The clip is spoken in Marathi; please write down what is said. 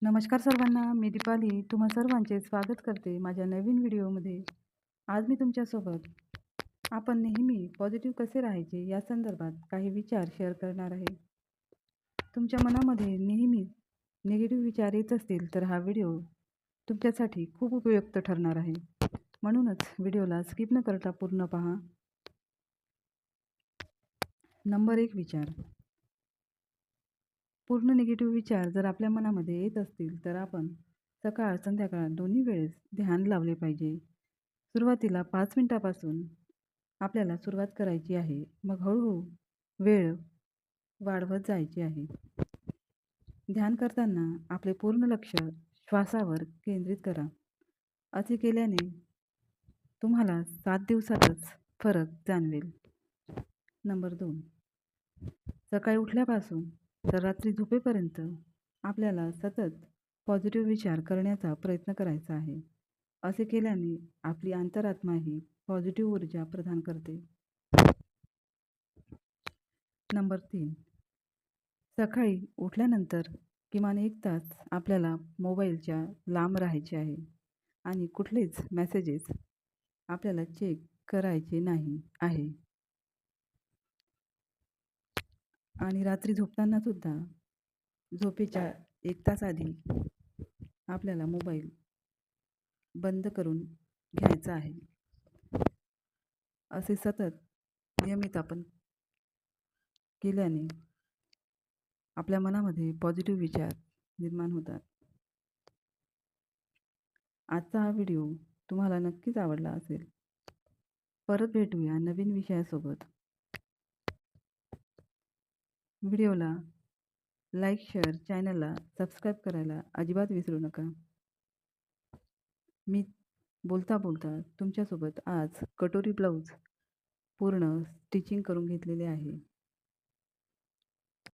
नमस्कार सर्वांना, मी दीपाली तुम्हा सर्वांचे स्वागत करते माझ्या नवीन व्हिडिओमध्ये. आज मी तुमच्यासोबत आपण नेहमी पॉझिटिव्ह कसे राहायचे या संदर्भात काही विचार शेअर करणार आहे. तुमच्या मनामध्ये नेहमी निगेटिव्ह विचार येत असतील तर हा व्हिडिओ तुमच्यासाठी खूप उपयुक्त ठरणार आहे. म्हणूनच व्हिडिओला स्किप न करता पूर्ण पहा. नंबर 1 विचार. पूर्ण निगेटिव्ह विचार जर आपल्या मनामध्ये येत असतील तर आपण सकाळ संध्याकाळ दोन्ही वेळेस ध्यान लावले पाहिजे. सुरुवातीला 5 मिनिटापासून आपल्याला सुरुवात करायची आहे. मग हळूहळू वेळ वाढवत जायची आहे. ध्यान करताना आपले पूर्ण लक्ष श्वासावर केंद्रित करा. असे केल्याने तुम्हाला 7 दिवसातच फरक जाणवेल. नंबर 2. सकाळी उठल्यापासून तर रात्री झोपेपर्यंत आपल्याला सतत पॉझिटिव्ह विचार करण्याचा प्रयत्न करायचा आहे. असे केल्याने आपली अंतरात्मा ही पॉझिटिव्ह ऊर्जा प्रदान करते. नंबर 3. सकाळी उठल्यानंतर किमान 1 तास आपल्याला मोबाईलच्या लांब राहायचे आहे आणि कुठलेच मेसेजेस आपल्याला चेक करायचे नाही आहे. आणि रात्री झोपताना सुद्धा झोपेच्या 1 तास आधी आपल्याला मोबाईल बंद करून घ्यायचा आहे. असे सतत नियमित आपण केल्याने आपल्या मनामध्ये पॉझिटिव्ह विचार निर्माण होतात. आजचा हा व्हिडिओ तुम्हाला नक्कीच आवडला असेल. परत भेटूया नवीन विषयासोबत. व्हिडिओला लाईक, शेअर, चॅनलला सबस्क्राईब करायला अजिबात विसरू नका. मी बोलता बोलता तुमच्यासोबत आज कटोरी ब्लाऊज पूर्ण स्टिचिंग करून घेतलेले आहे.